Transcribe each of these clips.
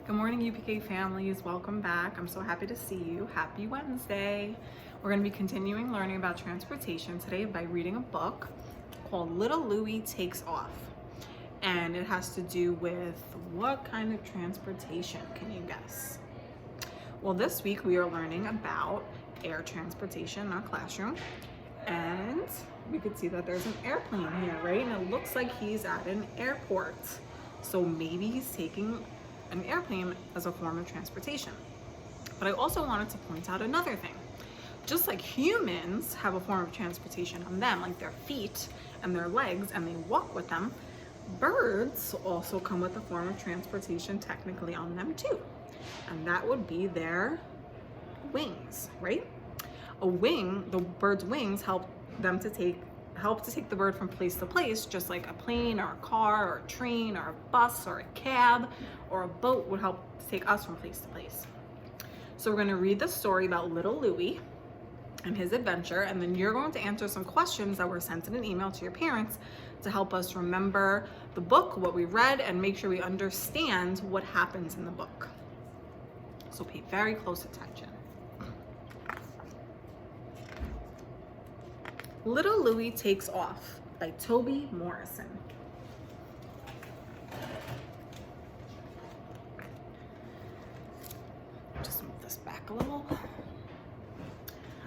Good morning, UPK families. Welcome back. I'm so happy to see you. Happy Wednesday. We're going to be continuing learning about transportation today by reading a book called Little Louie Takes Off. And it has to do with what kind of transportation, can you guess? Well, this week we are learning about air transportation in our classroom. And we could see that there's an airplane here, right? And it looks like he's at an airport. So maybe he's taking an airplane as a form of transportation. But I also wanted to point out another thing. Just like humans have a form of transportation on them, like their feet and their legs, and they walk with them, birds also come with a form of transportation technically on them too. And that would be their wings, right? A wing, the bird's wings help to take the bird from place to place, just like a plane or a car or a train or a bus or a cab or a boat would help take us from place to place. So we're going to read the story about little Louie and his adventure, and then you're going to answer some questions that were sent in an email to your parents to help us remember the book, what we read, and make sure we understand what happens in the book. So pay very close attention. Little Louie Takes Off by Toby Morrison. Just move this back a little.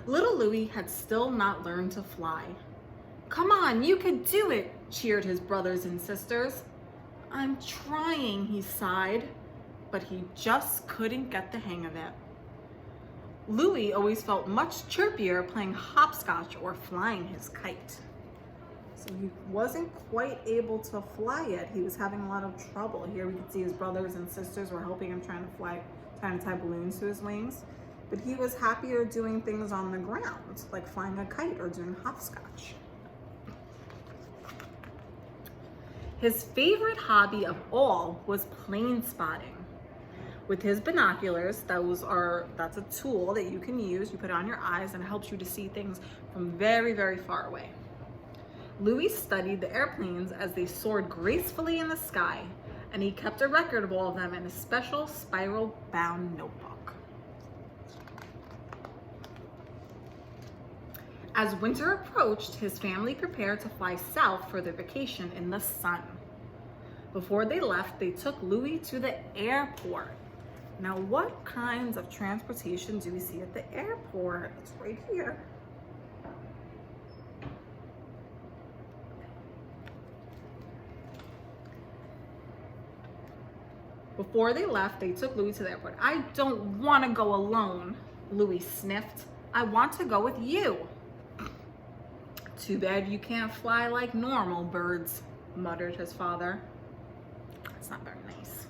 Little Louie had still not learned to fly. "Come on, you can do it," cheered his brothers and sisters. "I'm trying," he sighed, but he just couldn't get the hang of it. Louie always felt much chirpier playing hopscotch or flying his kite. So he wasn't quite able to fly yet. He was having a lot of trouble. Here we could see his brothers and sisters were helping him trying to tie balloons to his wings. But he was happier doing things on the ground, like flying a kite or doing hopscotch. His favorite hobby of all was plane spotting. With his binoculars, that's a tool that you can use. You put it on your eyes and it helps you to see things from very, very far away. Louie studied the airplanes as they soared gracefully in the sky, and he kept a record of all of them in a special spiral-bound notebook. As winter approached, his family prepared to fly south for their vacation in the sun. Before they left, they took Louie to the airport. Now, what kinds of transportation do we see at the airport? It's right here. Before they left, they took Louie to the airport. "I don't want to go alone," Louie sniffed. "I want to go with you." "Too bad you can't fly like normal birds," muttered his father. That's not very nice.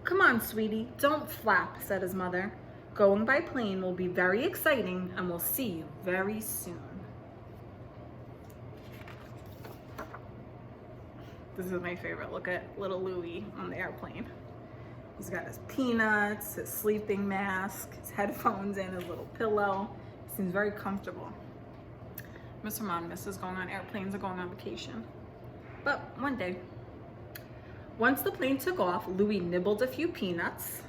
"Come on, sweetie, don't flap," said his mother. "Going by plane will be very exciting, and we'll see you very soon." This is my favorite. Look at little Louie on the airplane. He's got his peanuts, his sleeping mask, his headphones, and his little pillow. He seems very comfortable. Mr. Mom misses going on airplanes or going on vacation. But one day. Once the plane took off, Louie nibbled a few peanuts,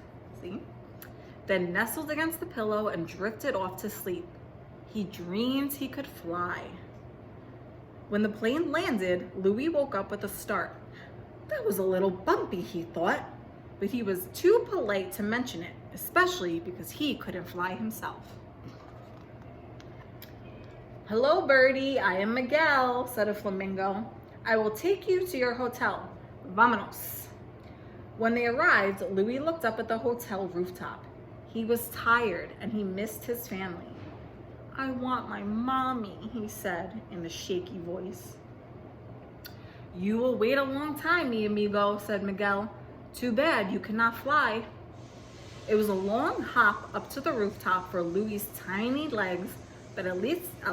then nestled against the pillow and drifted off to sleep. He dreamed he could fly. When the plane landed, Louie woke up with a start. That was a little bumpy, he thought, but he was too polite to mention it, especially because he couldn't fly himself. "Hello, birdie, I am Miguel," said a flamingo. "I will take you to your hotel. Vámonos." When they arrived, Louie looked up at the hotel rooftop. He was tired and he missed his family. "I want my mommy," he said in a shaky voice. "You will wait a long time, mi amigo," said Miguel. "Too bad you cannot fly." It was a long hop up to the rooftop for Louie's tiny legs, but at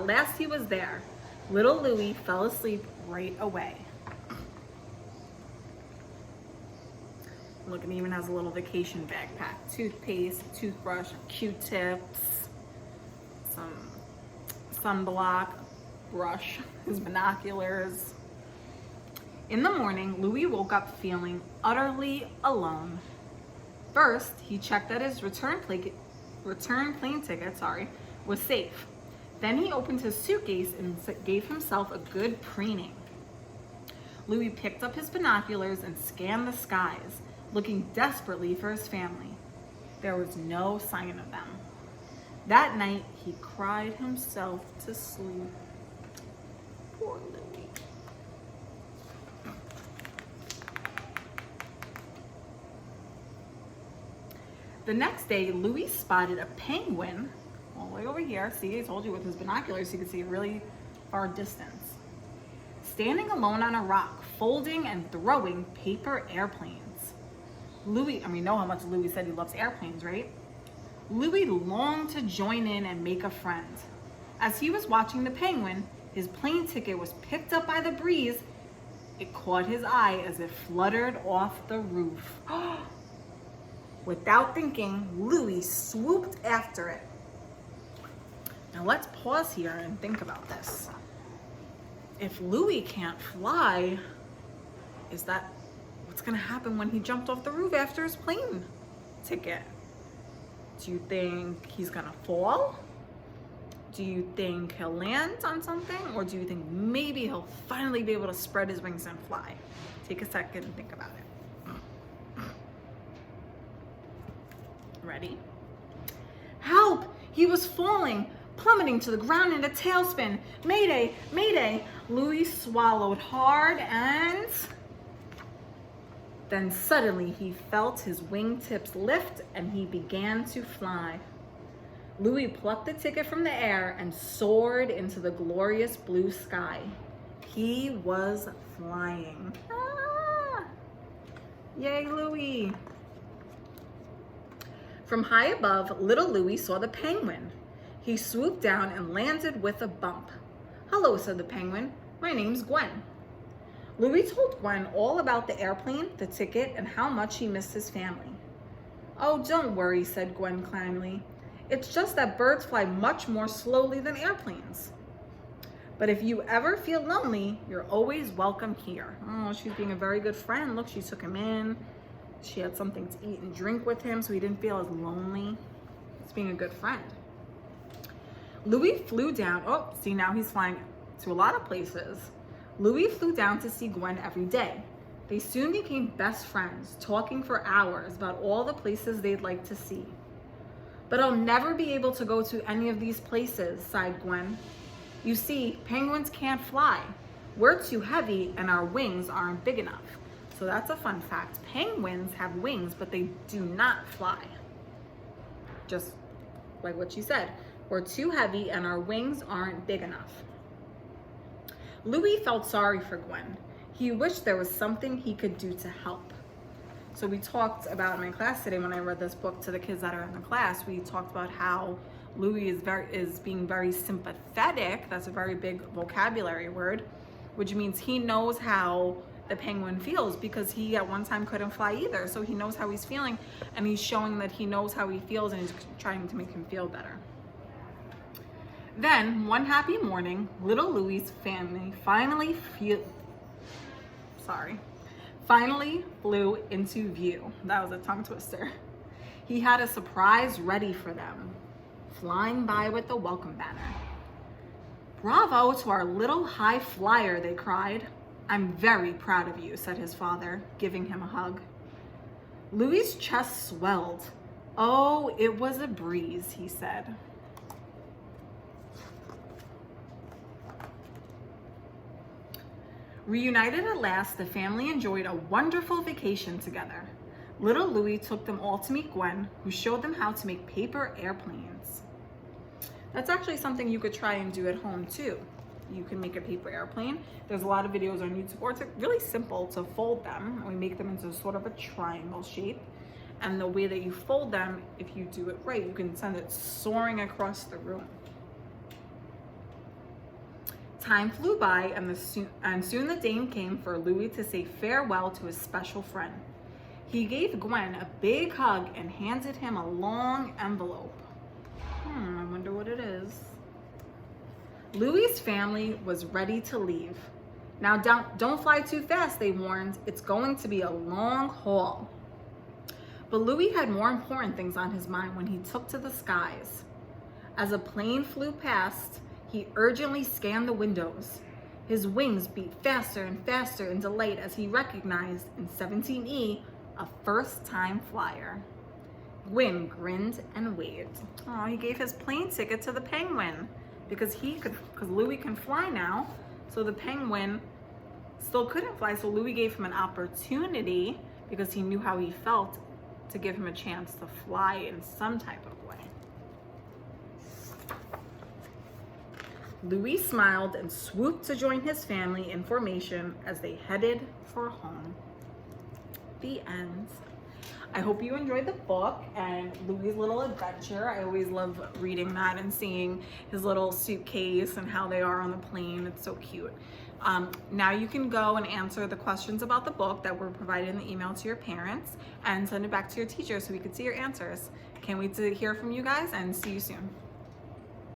last he was there. Little Louie fell asleep right away. Look, it even has a little vacation backpack. Toothpaste, toothbrush, Q-tips, some sunblock, brush, his binoculars. In the morning, Louie woke up feeling utterly alone. First, he checked that his return plane ticket, was safe. Then he opened his suitcase and gave himself a good preening. Louie picked up his binoculars and scanned the skies, looking desperately for his family. There was no sign of them. That night, he cried himself to sleep. Poor Louie. The next day, Louie spotted a penguin all the way over here. See, I told you with his binoculars, you could see a really far distance. Standing alone on a rock, folding and throwing paper airplanes. Louie, and we know how much Louie said he loves airplanes, right? Louie longed to join in and make a friend. As he was watching the penguin, his plane ticket was picked up by the breeze. It caught his eye as it fluttered off the roof. Without thinking, Louie swooped after it. Now let's pause here and think about this. If Louie can't fly, is that what's gonna happen when he jumped off the roof after his plane ticket? Do you think he's gonna fall? Do you think he'll land on something? Or do you think maybe he'll finally be able to spread his wings and fly? Take a second and think about it. Ready? Help! He was falling, plummeting to the ground in a tailspin. Mayday, mayday. Louie swallowed hard and then suddenly he felt his wingtips lift and he began to fly. Louie plucked the ticket from the air and soared into the glorious blue sky. He was flying. Ah! Yay, Louie! From high above, little Louie saw the penguin. He swooped down and landed with a bump. "Hello," said the penguin. "My name's Gwen." Louie told Gwen all about the airplane, the ticket, and how much he missed his family. "Oh, don't worry," said Gwen kindly. "It's just that birds fly much more slowly than airplanes. But if you ever feel lonely, you're always welcome here." Oh, she's being a very good friend. Look, she took him in. She had something to eat and drink with him so he didn't feel as lonely. It's being a good friend. Louie flew down. Oh, see, now he's flying to a lot of places. Louie flew down to see Gwen every day. They soon became best friends, talking for hours about all the places they'd like to see. "But I'll never be able to go to any of these places," sighed Gwen. "You see, penguins can't fly. We're too heavy and our wings aren't big enough." So that's a fun fact. Penguins have wings, but they do not fly. Just like what she said. We're too heavy and our wings aren't big enough. Louie felt sorry for Gwen. He wished there was something he could do to help. So we talked about in my class today, when I read this book to the kids that are in the class, we talked about how Louie is being very sympathetic. That's a very big vocabulary word, which means he knows how the penguin feels because he at one time couldn't fly either. So he knows how he's feeling and he's showing that he knows how he feels and he's trying to make him feel better. Then one happy morning, little Louie's family finally flew into view. That was a tongue twister. He had a surprise ready for them, flying by with the welcome banner. "Bravo to our little high flyer," they cried. "I'm very proud of you," said his father, giving him a hug. Louie's chest swelled. "Oh, it was a breeze," he said. Reunited at last, the family enjoyed a wonderful vacation together. Little Louie took them all to meet Gwen, who showed them how to make paper airplanes. That's actually something you could try and do at home too. You can make a paper airplane. There's a lot of videos on YouTube, or it's really simple to fold them. We make them into sort of a triangle shape. And the way that you fold them, if you do it right, you can send it soaring across the room. Time flew by, and soon the day came for Louie to say farewell to his special friend. He gave Gwen a big hug and handed him a long envelope. I wonder what it is. Louie's family was ready to leave. "Now don't fly too fast," they warned. "It's going to be a long haul." But Louie had more important things on his mind when he took to the skies. As a plane flew past, he urgently scanned the windows. His wings beat faster and faster in delight as he recognized in 17E a first-time flyer. Gwyn grinned and waved. Oh, he gave his plane ticket to the penguin because Louie can fly now. So the penguin still couldn't fly. So Louie gave him an opportunity because he knew how he felt to give him a chance to fly in some type of way. Louie smiled and swooped to join his family in formation as they headed for home. The end. I hope you enjoyed the book and Louie's little adventure. I always love reading that and seeing his little suitcase and how they are on the plane. It's so cute. Now you can go and answer the questions about the book that were provided in the email to your parents and send it back to your teacher so we could see your answers. Can't wait to hear from you guys and see you soon.